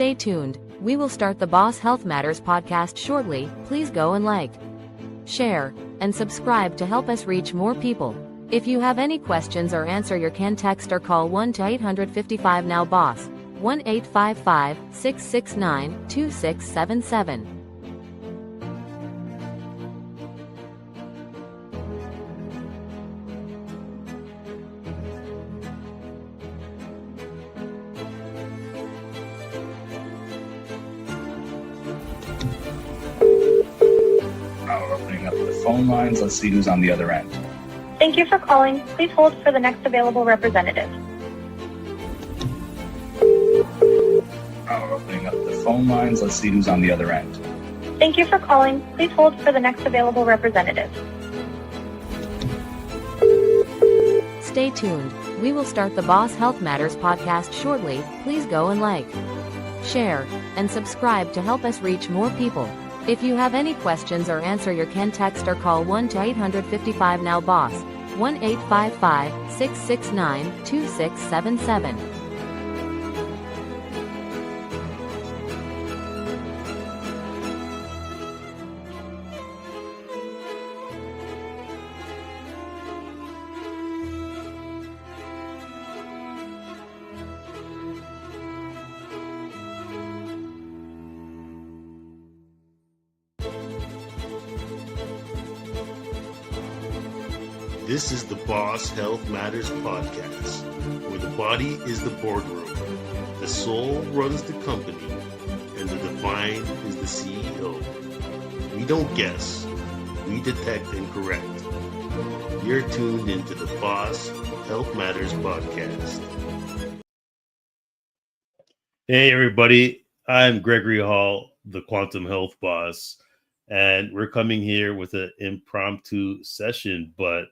Stay tuned. We will start the Boss Health Matters podcast shortly. Please go and like, share, and subscribe to help us reach more people. If you have any questions or answer, you can text or call 1-855-NOW-BOSS, 1-855-669-2677. Opening up the phone lines. Let's see who's on the other end. Thank you for calling. Please hold for the next available representative. Opening up the phone lines. Let's see who's on the other end. Thank you for calling. Please hold for the next available representative. Stay tuned. We will start the Boss Health Matters podcast shortly. Please go and like, share, and subscribe to help us reach more people. If you have any questions or answer, you can text or call 1-855-NOW-BOSS, 1-855-669-2677. This is the Boss Health Matters podcast, where the body is the boardroom, the soul runs the company, and the divine is the CEO. We don't guess, we detect and correct. You're tuned into the Boss Health Matters podcast. Hey everybody, I'm Gregory Hall, the Quantum Health Boss, and we're coming here with an impromptu session, but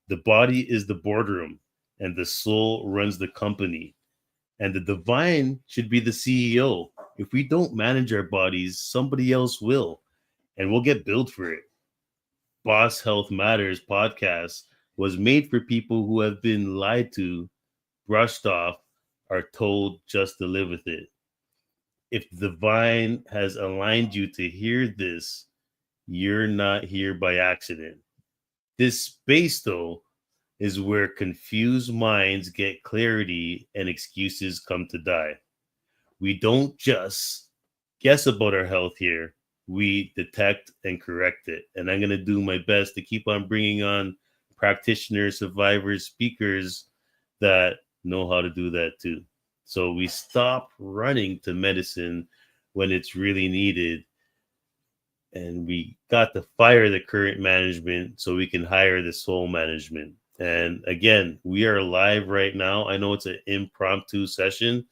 the body is the boardroom, and the soul runs the company, and the divine should be the CEO. If we don't manage our bodies, somebody else will, and we'll get billed for it. Boss Health Matters podcast was made for people who have been lied to, brushed off, or told just to live with it. If the divine has aligned you to hear this, you're not here by accident. This space, though, is where confused minds get clarity and excuses come to die. We don't just guess about our health here. We detect and correct it. And I'm going to do my best to keep on bringing on practitioners, survivors, speakers that know how to do that too. So we stop running to medicine when it's really needed. And we got to fire the current management so we can hire the soul management. And again, we are live right now. I know it's an impromptu session,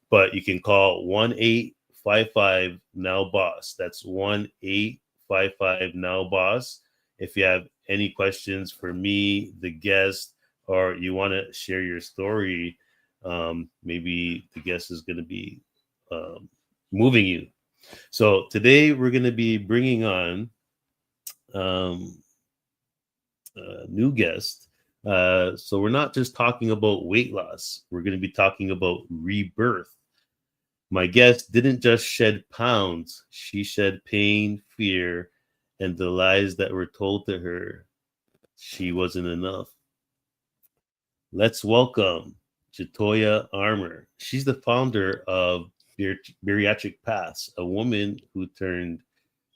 but you can call 1-855-NOW-BOSS. That's 1-855-NOW-BOSS. If you have any questions for me, the guest, or you want to share your story, maybe the guest is going to be moving you. So today we're going to be bringing on a new guest. So we're not just talking about weight loss. We're going to be talking about rebirth. My guest didn't just shed pounds. She shed pain, fear, and the lies that were told to her she wasn't enough. Let's welcome Jatoyia Armour. She's the founder of Bariatric Paths, a woman who turned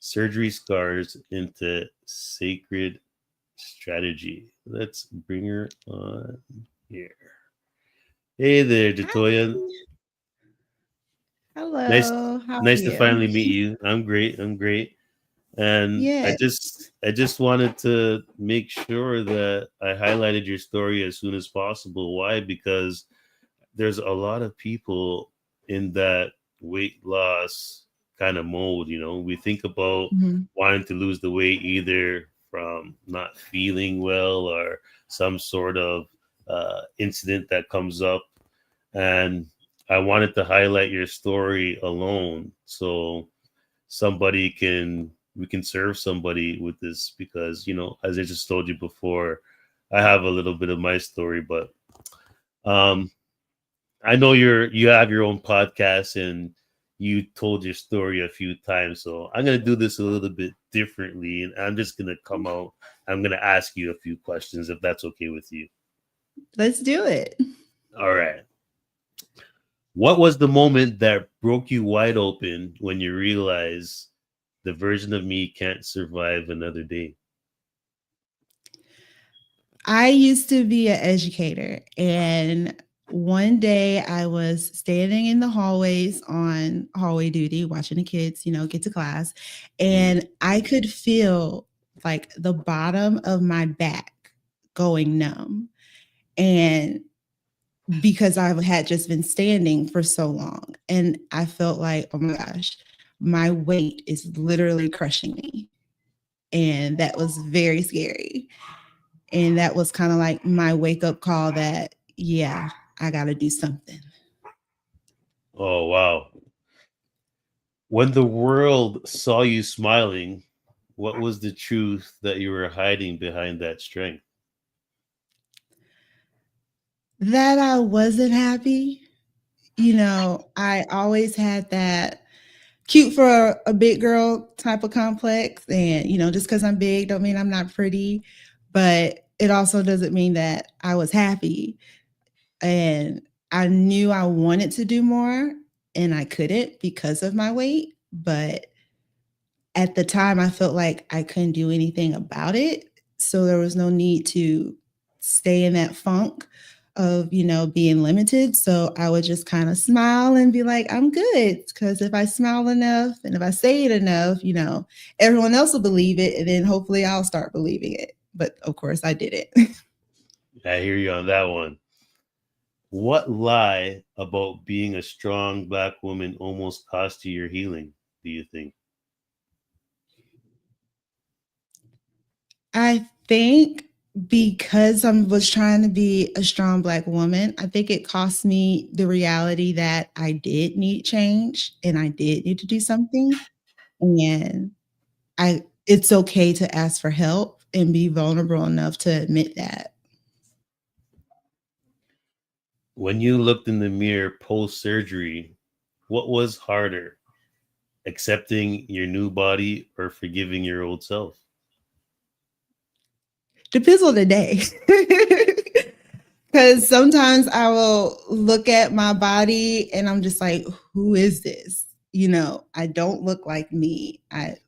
surgery scars into sacred strategy. Let's bring her on here. Hey there, Jatoyia. Hello. Nice to finally meet you. I'm great. And yes. I just wanted to make sure that I highlighted your story as soon as possible. Why? Because there's a lot of people in that weight loss kind of mode. You know, we think about wanting to lose the weight either from not feeling well or some sort of incident that comes up. And I wanted to highlight your story alone so we can serve somebody with this, because, you know, as I just told you before, I have a little bit of my story, but I know you have your own podcast, and you told your story a few times. So I'm going to do this a little bit differently. And I'm just going to come out. I'm going to ask you a few questions if that's okay with you. Let's do it. All right. What was the moment that broke you wide open when you realized the version of me can't survive another day? I used to be an educator, and one day I was standing in the hallways on hallway duty, watching the kids, get to class, and I could feel like the bottom of my back going numb. And because I had just been standing for so long, and I felt like, oh my gosh, my weight is literally crushing me. And that was very scary. And that was kind of like my wake up call that, yeah, I got to do something. Oh, wow. When the world saw you smiling, what was the truth that you were hiding behind that strength? That I wasn't happy. I always had that cute for a big girl type of complex. And, just because I'm big don't mean I'm not pretty. But it also doesn't mean that I was happy. And I knew I wanted to do more and I couldn't because of my weight. But at the time, I felt like I couldn't do anything about it. So there was no need to stay in that funk of, being limited. So I would just kind of smile and be like, I'm good. Because if I smile enough and if I say it enough, everyone else will believe it. And then hopefully I'll start believing it. But of course I didn't. I hear you on that one. What lie about being a strong Black woman almost cost you your healing, do you think? I think because I was trying to be a strong Black woman, I think it cost me the reality that I did need change and I did need to do something. And it's okay to ask for help and be vulnerable enough to admit that. When you looked in the mirror post-surgery, what was harder, accepting your new body or forgiving your old self? Depends on the day. Because sometimes I will look at my body and I'm just like, who is this? I don't look like me. I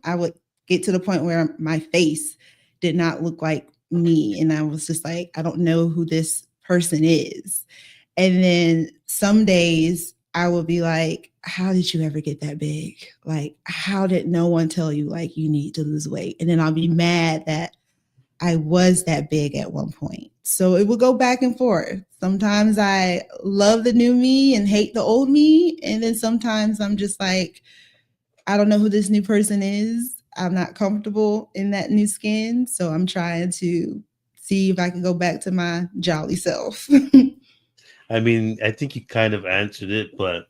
would get to the point where my face did not look like me. And I was just like, I don't know who this person is. And then some days I would be like, how did you ever get that big? Like, how did no one tell you like you need to lose weight? And then I'll be mad that I was that big at one point. So it will go back and forth. Sometimes I love the new me and hate the old me. And then sometimes I'm just like, I don't know who this new person is. I'm not comfortable in that new skin. So I'm trying to see if I can go back to my jolly self. I mean, I think you kind of answered it, but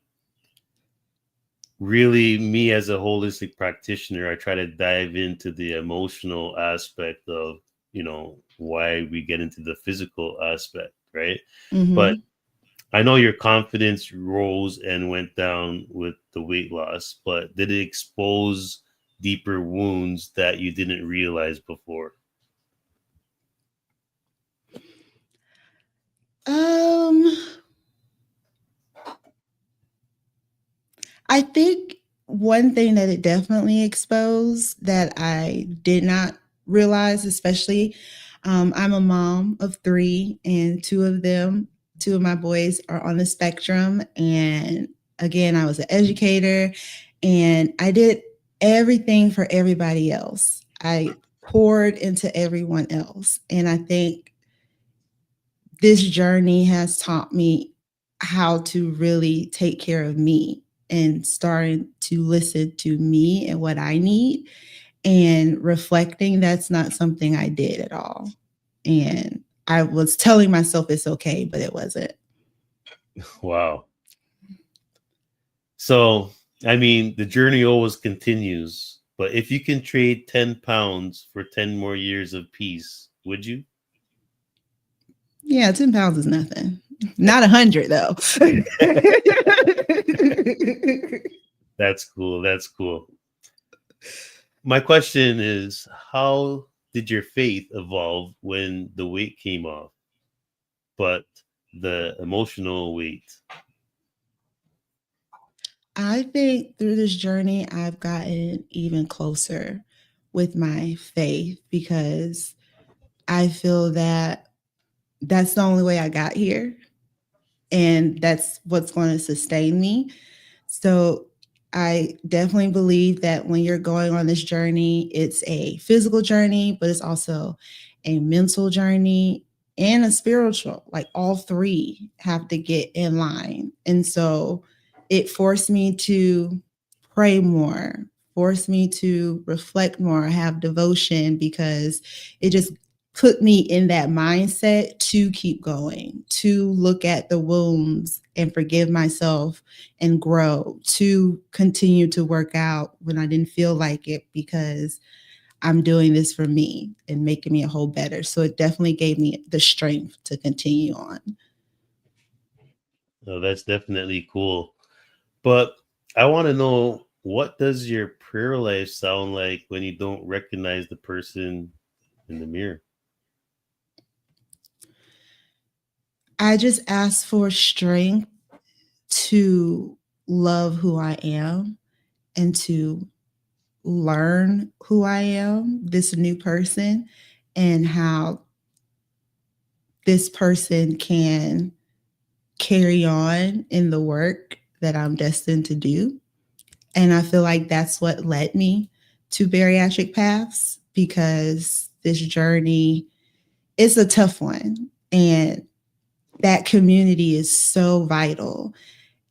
really, me as a holistic practitioner, I try to dive into the emotional aspect of, why we get into the physical aspect, right? Mm-hmm. But I know your confidence rose and went down with the weight loss, but did it expose deeper wounds that you didn't realize before? I think one thing that it definitely exposed that I did not realize, especially, I'm a mom of 3, and 2 of my boys are on the spectrum. And again, I was an educator and I did everything for everybody else. I poured into everyone else. And I think this journey has taught me how to really take care of me and starting to listen to me and what I need and reflecting that's not something I did at all. And I was telling myself it's okay, but it wasn't. Wow. So, I mean, the journey always continues, but if you can trade 10 pounds for 10 more years of peace, would you? Yeah, 10 pounds is nothing. Not 100 though. That's cool. That's cool. My question is, how did your faith evolve when the weight came off, but the emotional weight? I think through this journey, I've gotten even closer with my faith because I feel that that's the only way I got here. And that's what's going to sustain me. So I definitely believe that when you're going on this journey, it's a physical journey, but it's also a mental journey and a spiritual. Like all three have to get in line. And so it forced me to pray more, forced me to reflect more, have devotion because it just put me in that mindset to keep going, to look at the wounds and forgive myself and grow, to continue to work out when I didn't feel like it because I'm doing this for me and making me a whole better. So it definitely gave me the strength to continue on. Oh, that's definitely cool. But I want to know, what does your prayer life sound like when you don't recognize the person in the mirror? I just ask for strength to love who I am and to learn who I am, this new person, and how this person can carry on in the work that I'm destined to do. And I feel like that's what led me to Bariatric Paths because this journey is a tough one. And that community is so vital.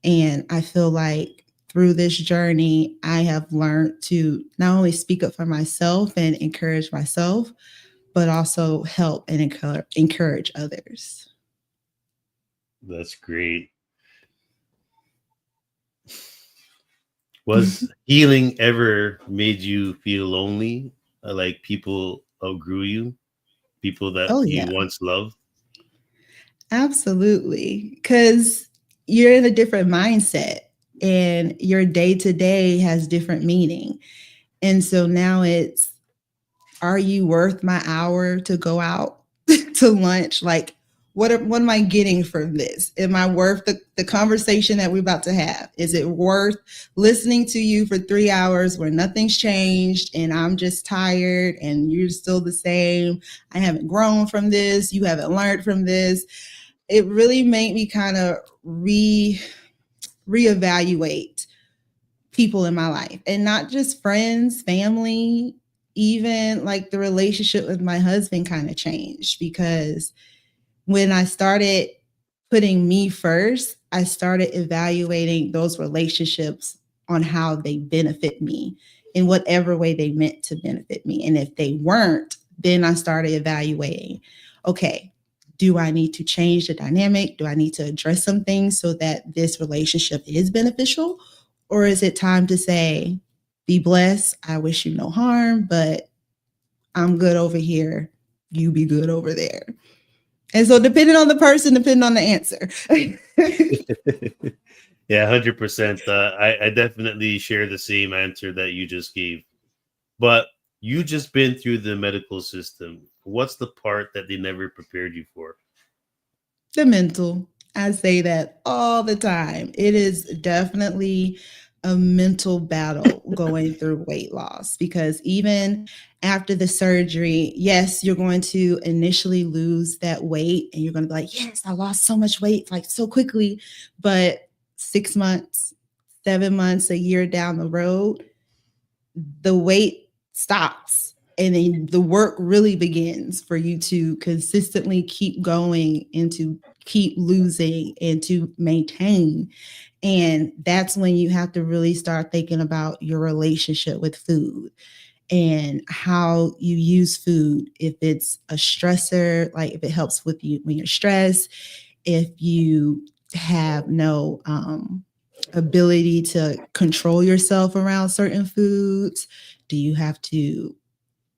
And I feel like through this journey, I have learned to not only speak up for myself and encourage myself, but also help and encourage others. That's great. Was healing ever made you feel lonely? Like people outgrew you? People that Oh, you yeah, once loved? absolutely. Because you're in a different mindset and your day to day has different meaning. And so now it's, are you worth my hour to go out to lunch? Like, what am I getting from this? Am I worth the conversation that we're about to have? Is it worth listening to you for 3 hours where nothing's changed and I'm just tired and you're still the same? I haven't grown from this. You haven't learned from this. It really made me kind of reevaluate people in my life and not just friends, family, even like the relationship with my husband kind of changed because when I started putting me first, I started evaluating those relationships on how they benefit me in whatever way they meant to benefit me. And if they weren't, then I started evaluating, okay, do I need to change the dynamic? Do I need to address some things so that this relationship is beneficial? Or is it time to say, be blessed, I wish you no harm, but I'm good over here, you be good over there. And so depending on the person, depending on the answer. Yeah, 100%. I definitely share the same answer that you just gave. But you just been through the medical system. What's the part that they never prepared you for? The mental. I say that all the time. It is definitely a mental battle going through weight loss because even after the surgery, yes, you're going to initially lose that weight and you're going to be like, yes, I lost so much weight like so quickly. But 6 months, 7 months, a year down the road, the weight stops and then the work really begins for you to consistently keep going and to keep losing and to maintain. And that's when you have to really start thinking about your relationship with food and how you use food. If it's a stressor, like if it helps with you when you're stressed, if you have no ability to control yourself around certain foods, do you have to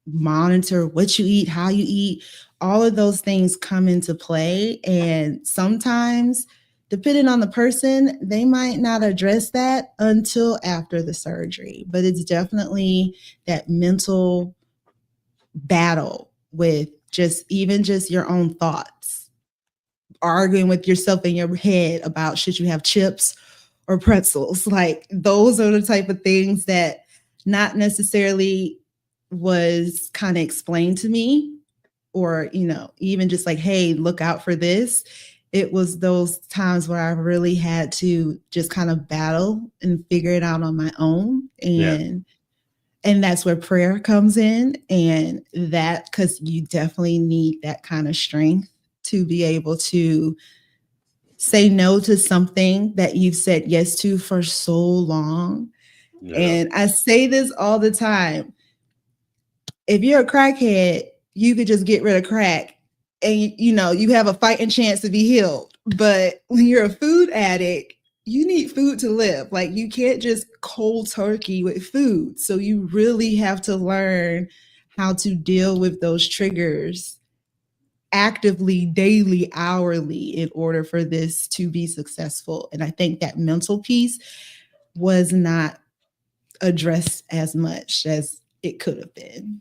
monitor what you eat, how you eat. All of those things come into play. And sometimes, depending on the person, they might not address that until after the surgery. But it's definitely that mental battle with just your own thoughts, arguing with yourself in your head about should you have chips or pretzels. Like those are the type of things that not necessarily was kind of explained to me, or, even just like, hey, look out for this. It was those times where I really had to just kind of battle and figure it out on my own. And that's where prayer comes in, and that, because you definitely need that kind of strength to be able to say no to something that you've said yes to for so long. Yeah. And I say this all the time. If you're a crackhead, you could just get rid of crack and, you have a fighting chance to be healed. But when you're a food addict, you need food to live. Like you can't just cold turkey with food. So you really have to learn how to deal with those triggers actively, daily, hourly, in order for this to be successful. And I think that mental piece was not addressed as much as it could have been.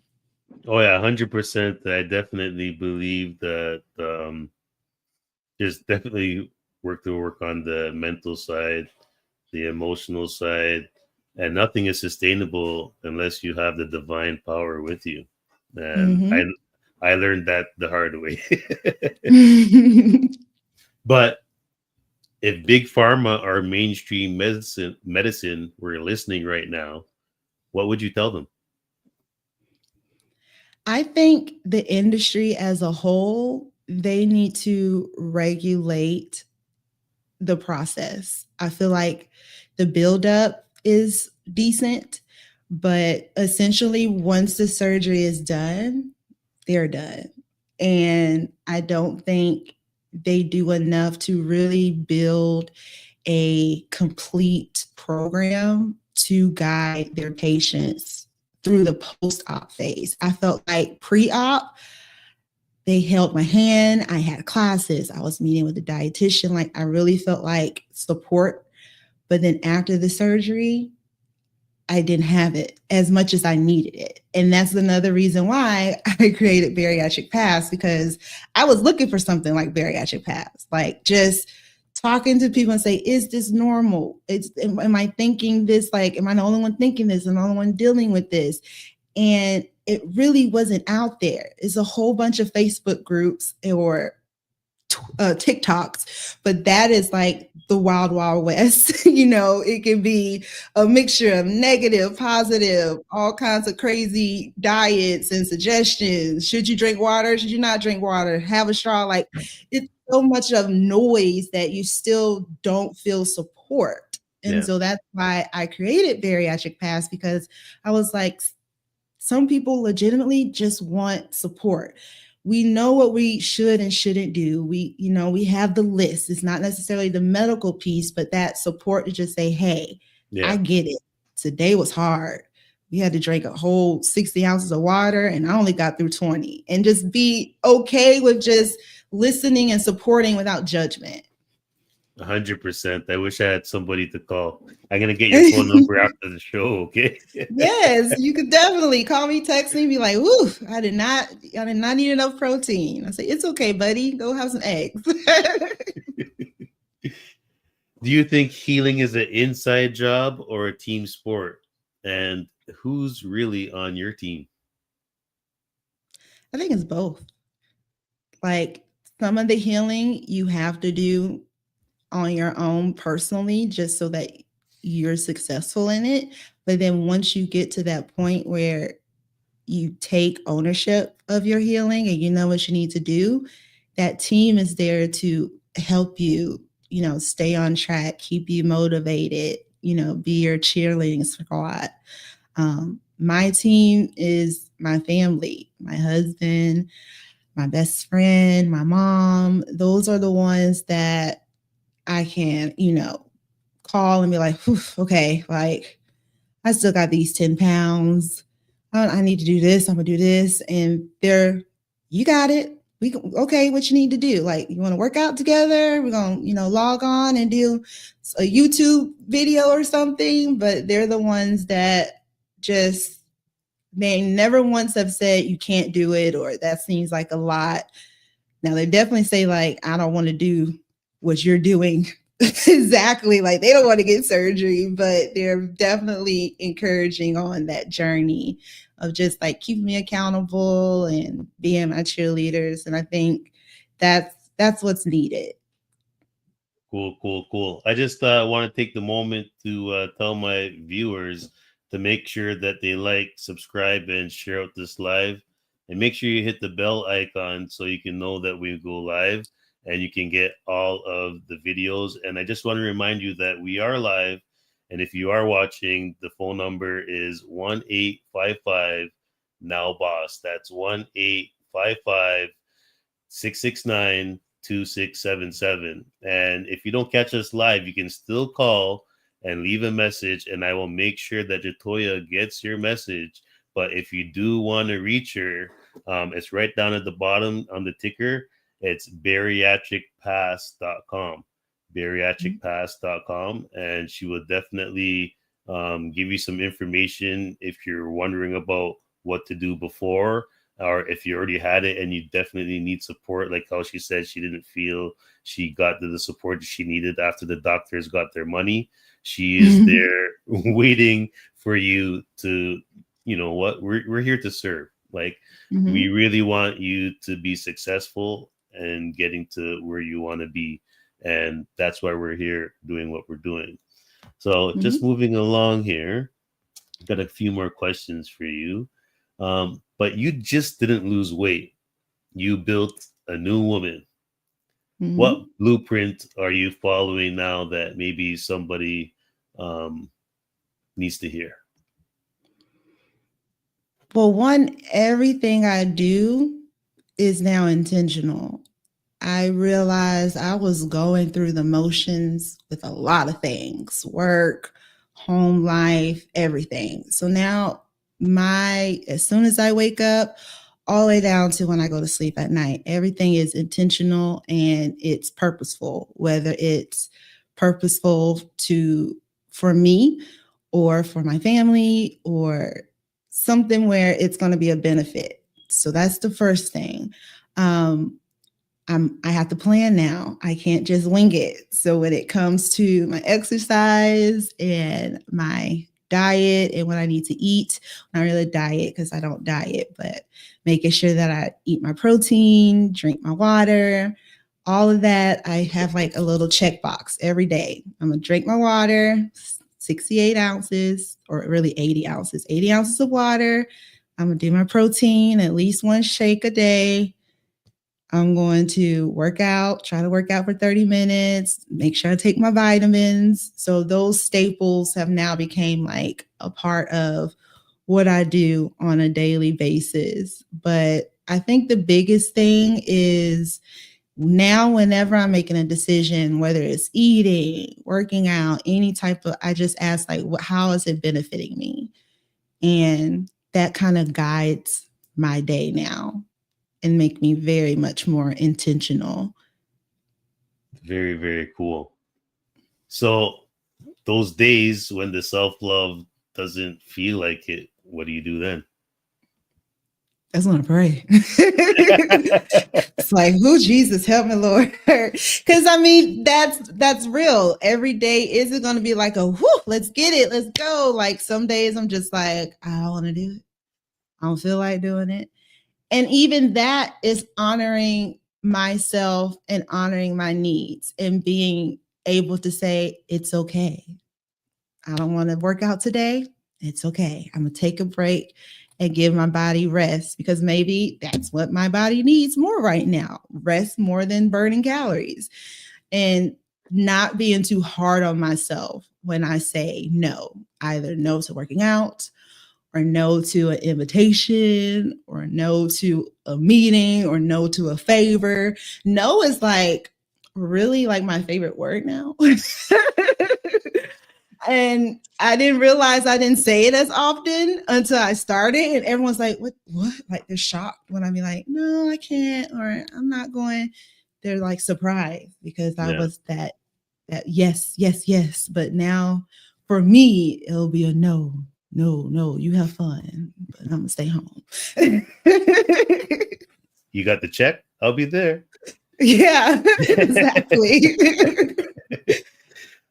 Oh yeah, 100%. I definitely believe that there's definitely work on the mental side, the emotional side, and nothing is sustainable unless you have the divine power with you. And I learned that the hard way. But if big pharma or mainstream medicine were listening right now, what would you tell them? I think the industry as a whole, they need to regulate the process. I feel like the buildup is decent, but essentially once the surgery is done, they're done. And I don't think they do enough to really build a complete program to guide their patients through the post-op phase. I felt like pre-op, they held my hand. I had classes. I was meeting with a dietitian. Like I really felt like support. But then after the surgery, I didn't have it as much as I needed it. And that's another reason why I created Bariatric Paths, because I was looking for something like Bariatric Paths, like just talking to people and say, is this normal? Am I thinking this? Like, am I the only one thinking this? Am I the only one dealing with this? And it really wasn't out there. It's a whole bunch of Facebook groups or TikToks, but that is like the wild, wild west. It can be a mixture of negative, positive, all kinds of crazy diets and suggestions. Should you drink water? Should you not drink water? Have a straw? Like it's so much of noise that you still don't feel support. And so that's why I created Bariatric Paths, because I was like, some people legitimately just want support. We know what we should and shouldn't do. We have the list. It's not necessarily the medical piece, but that support to just say, hey, I get it. Today was hard. We had to drink a whole 60 ounces of water and I only got through 20. And just be okay with just listening and supporting without judgment. 100%. I wish I had somebody to call. I'm going to get your phone number after the show, okay? Yes, you could definitely call me, text me, be like, "Ooh, I did not eat enough protein." I say, "It's okay, buddy. Go have some eggs." Do you think healing is an inside job or a team sport? And who's really on your team? I think it's both. Like some of the healing you have to do on your own personally, just so that you're successful in it. But then once you get to that point where you take ownership of your healing and you know what you need to do, that team is there to help you, stay on track, keep you motivated, be your cheerleading squad. My team is my family, my husband, my best friend, my mom. Those are the ones that I can, call and be like, okay, like I still got these 10 pounds. I need to do this. I'm gonna do this. And you got it. Okay, what you need to do? Like, you want to work out together? We're gonna, log on and do a YouTube video or something. But they're the ones that they never once have said you can't do it or that seems like a lot. Now they definitely say like, I don't want to do what you're doing. Exactly. Like, they don't want to get surgery, but they're definitely encouraging on that journey of just like keeping me accountable and being my cheerleaders. And I think that's what's needed. Cool. I just want to take the moment to tell my viewers to make sure that they like, subscribe, and share out this live. And make sure you hit the bell icon so you can know that we go live and you can get all of the videos. And I just want to remind you that we are live. And if you are watching, the phone number is 1-855-NOW-BOSS. That's 1-855-669-2677. And if you don't catch us live, you can still call and leave a message, and I will make sure that Jatoyia gets your message. But if you do want to reach her, it's right down at the bottom on the ticker. It's bariatricpaths.com. bariatricpaths.com, and she will definitely give you some information if you're wondering about what to do before, or if you already had it and you definitely need support. Like how she said she didn't feel she got the support she needed after the doctors got their money. She is there waiting for you to, we're here to serve. Like, we really want you to be successful and getting to where you want to be. And that's why we're here doing what we're doing. So just moving along here, got a few more questions for you. But you just didn't lose weight. You built a new woman. What blueprint are you following now that maybe somebody needs to hear? Well, one, everything I do is now intentional. I realized I was going through the motions with a lot of things, work, home life, everything. So now as soon as I wake up, all the way down to when I go to sleep at night, everything is intentional and it's purposeful, whether it's purposeful for me or for my family or something where it's going to be a benefit. So that's the first thing. I have to plan now. I can't just wing it. So when it comes to my exercise and my diet and what I need to eat, not really diet because I don't diet, but making sure that I eat my protein, drink my water, all of that. I have like a little checkbox every day. I'm going to drink my water, 68 ounces, or really 80 ounces of water. I'm going to do my protein, at least one shake a day. I'm going to try to work out for 30 minutes, make sure I take my vitamins. So those staples have now become like a part of what I do on a daily basis. But I think the biggest thing is now whenever I'm making a decision, whether it's eating, working out, I just ask like, how is it benefiting me? And that kind of guides my day now and make me very much more intentional. Very, very cool. So those days when the self-love doesn't feel like it, what do you do then? That's when I pray. It's like, oh, Jesus, help me, Lord. Because I mean, that's real. Every day isn't going to be like let's get it. Let's go. Like some days I'm just like, I don't want to do it. I don't feel like doing it. And even that is honoring myself and honoring my needs and being able to say, it's okay. I don't want to work out today. It's okay. I'm going to take a break and give my body rest because maybe that's what my body needs more right now. Rest more than burning calories and not being too hard on myself when I say no, either no to working out or no to an invitation, or no to a meeting, or no to a favor. No is like really like my favorite word now. And I didn't realize I didn't say it as often until I started. And everyone's like, what? Like they're shocked when I be like, no, I can't, or I'm not going. They're like surprised because I was that yes. But now for me, it'll be a no, you have fun, but I'm gonna stay home. You got the check? I'll be there. Yeah, exactly.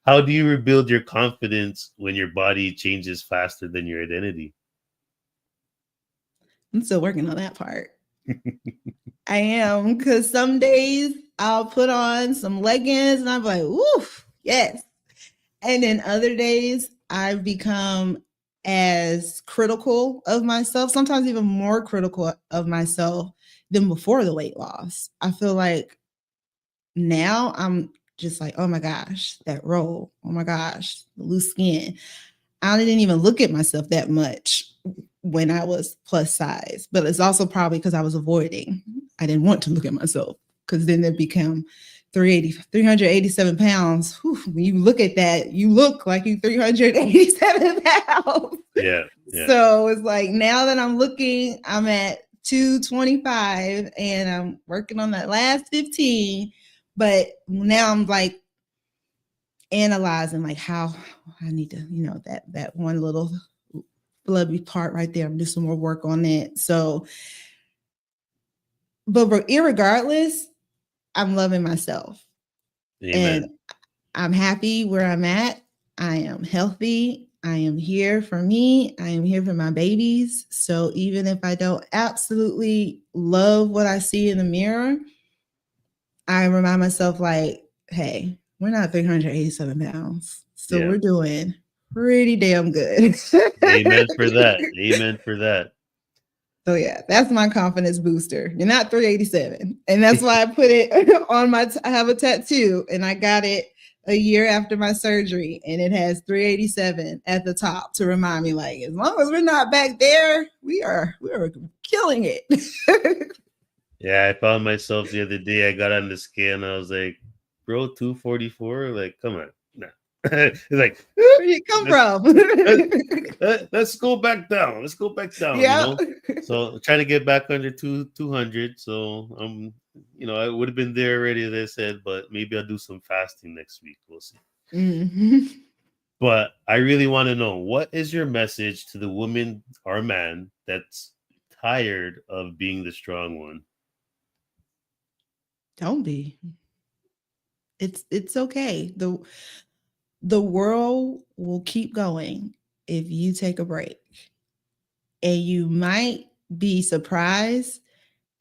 How do you rebuild your confidence when your body changes faster than your identity? I'm still working on that part. I am, because some days I'll put on some leggings and I'm like, woof, yes. And then other days I've become as critical of myself, sometimes even more critical of myself than before the weight loss. I feel like now I'm just like, oh my gosh, that roll. Oh my gosh, the loose skin. I didn't even look at myself that much when I was plus size, but it's also probably because I was avoiding. I didn't want to look at myself because then it became 387 pounds. Whew, when you look at that, you look like you 387 pounds. Yeah. So it's like now that I'm looking, I'm at 225 and I'm working on that last 15. But now I'm like analyzing like how I need to, that one little flubby part right there. I'm doing some more work on it. So, but irregardless, I'm loving myself. Amen. And I'm happy where I'm at. I am healthy. I am here for me. I am here for my babies. So even if I don't absolutely love what I see in the mirror, I remind myself like, hey, we're not 387 pounds. So we're doing pretty damn good. Amen for that. So yeah, that's my confidence booster. You're not 387. And that's why I put it on I have a tattoo and I got it a year after my surgery and it has 387 at the top to remind me like, as long as we're not back there, we are killing it. Yeah, I found myself the other day. I got on the scale and I was like, bro, 244? Like, come on. Nah. It's like, where you come from? Let's go back down. Yeah. So trying to get back under 200. So I would have been there already, as I said, but maybe I'll do some fasting next week. We'll see. Mm-hmm. But I really want to know, what is your message to the woman or man that's tired of being the strong one? Don't be. It's okay. The world will keep going if you take a break. And you might be surprised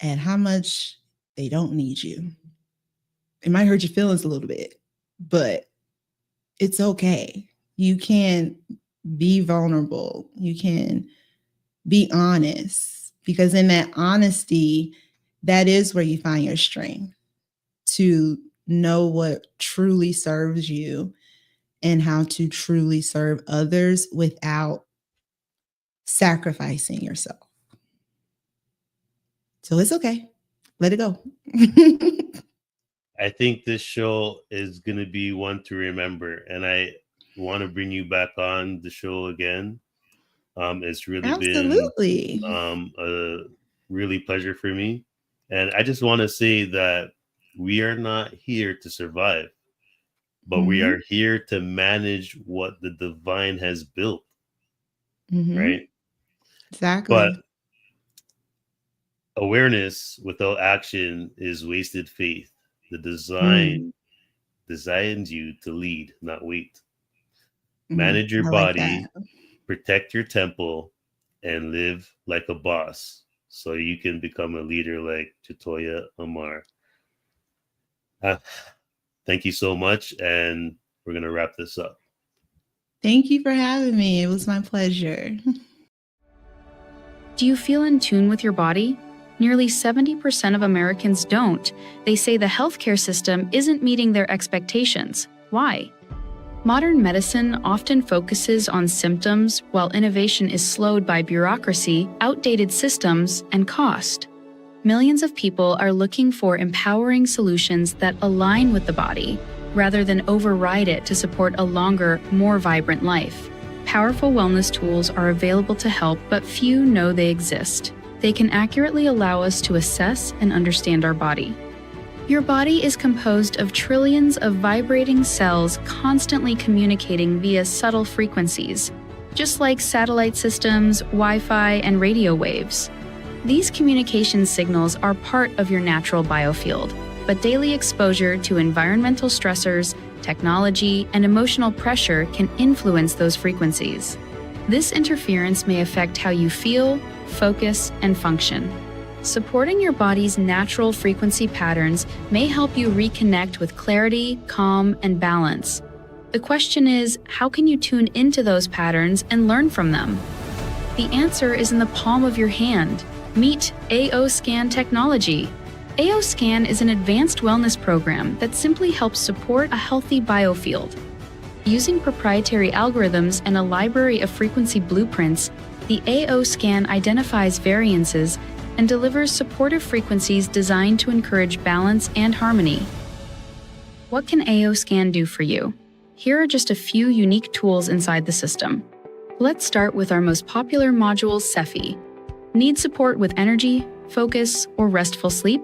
at how much they don't need you. It might hurt your feelings a little bit, but it's okay. You can be vulnerable. You can be honest, because in that honesty, that is where you find your strength to know what truly serves you and how to truly serve others without sacrificing yourself. So it's okay. Let it go. I think this show is going to be one to remember, and I want to bring you back on the show again. It's really been a really pleasure for me. And I just want to say that we are not here to survive, but we are here to manage what the divine has built. Right? Exactly. But awareness without action is wasted faith. The design designs you to lead, not wait. Manage your body, protect your temple, and live like a boss so you can become a leader like Jatoyia Armour. Thank you so much, and we're going to wrap this up. Thank you for having me. It was my pleasure. Do you feel in tune with your body? Nearly 70% of Americans don't. They say the healthcare system isn't meeting their expectations. Why? Modern medicine often focuses on symptoms, while innovation is slowed by bureaucracy, outdated systems, and cost. Millions of people are looking for empowering solutions that align with the body, rather than override it to support a longer, more vibrant life. Powerful wellness tools are available to help, but few know they exist. They can accurately allow us to assess and understand our body. Your body is composed of trillions of vibrating cells constantly communicating via subtle frequencies, just like satellite systems, Wi-Fi, and radio waves. These communication signals are part of your natural biofield, but daily exposure to environmental stressors, technology, and emotional pressure can influence those frequencies. This interference may affect how you feel, focus, and function. Supporting your body's natural frequency patterns may help you reconnect with clarity, calm, and balance. The question is, how can you tune into those patterns and learn from them? The answer is in the palm of your hand. Meet AO Scan technology. AO Scan is an advanced wellness program that simply helps support a healthy biofield. Using proprietary algorithms and a library of frequency blueprints, the AO Scan identifies variances and delivers supportive frequencies designed to encourage balance and harmony. What can AO Scan do for you? Here are just a few unique tools inside the system. Let's start with our most popular module, Cephi. Need support with energy, focus, or restful sleep?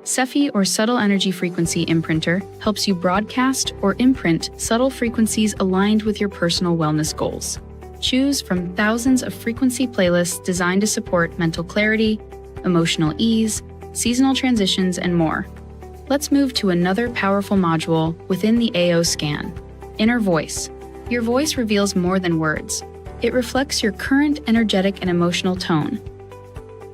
Cephi, or Subtle Energy Frequency Imprinter, helps you broadcast or imprint subtle frequencies aligned with your personal wellness goals. Choose from thousands of frequency playlists designed to support mental clarity, emotional ease, seasonal transitions, and more. Let's move to another powerful module within the AO Scan, Inner Voice. Your voice reveals more than words. It reflects your current energetic and emotional tone.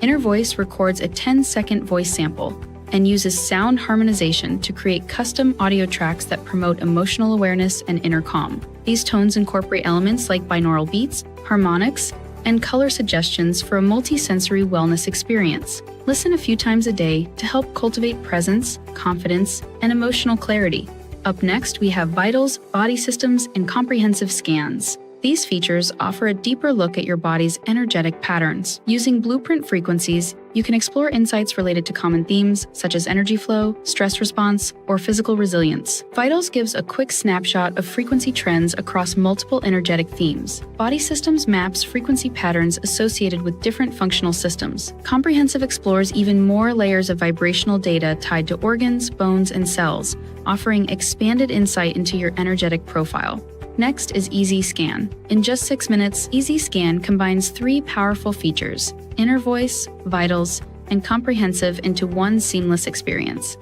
Inner Voice records a 10-second voice sample and uses sound harmonization to create custom audio tracks that promote emotional awareness and inner calm. These tones incorporate elements like binaural beats, harmonics, and color suggestions for a multi-sensory wellness experience. Listen a few times a day to help cultivate presence, confidence, and emotional clarity. Up next, we have vitals, body systems, and comprehensive scans. These features offer a deeper look at your body's energetic patterns. Using blueprint frequencies, you can explore insights related to common themes such as energy flow, stress response, or physical resilience. Vitals gives a quick snapshot of frequency trends across multiple energetic themes. Body Systems maps frequency patterns associated with different functional systems. Comprehensive explores even more layers of vibrational data tied to organs, bones, and cells, offering expanded insight into your energetic profile. Next is Easy Scan. In just 6 minutes, Easy Scan combines 3 powerful features: Inner Voice, Vitals, and Comprehensive into one seamless experience.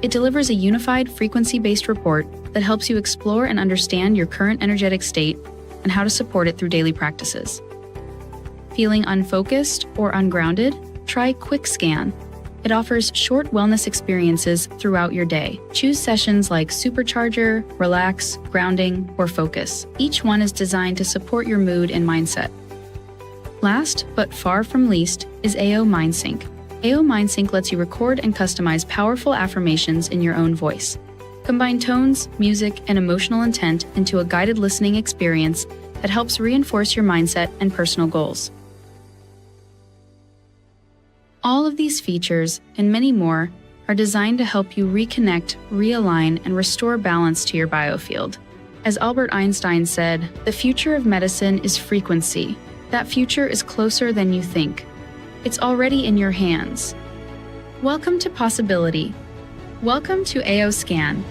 It delivers a unified frequency-based report that helps you explore and understand your current energetic state and how to support it through daily practices. Feeling unfocused or ungrounded? Try Quick Scan. It offers short wellness experiences throughout your day. Choose sessions like Supercharger, Relax, Grounding, or Focus. Each one is designed to support your mood and mindset. Last, but far from least, is AO MindSync. AO MindSync lets you record and customize powerful affirmations in your own voice. Combine tones, music, and emotional intent into a guided listening experience that helps reinforce your mindset and personal goals. All of these features, and many more, are designed to help you reconnect, realign, and restore balance to your biofield. As Albert Einstein said, "The future of medicine is frequency. That future is closer than you think. It's already in your hands." Welcome to Possibility. Welcome to AO Scan,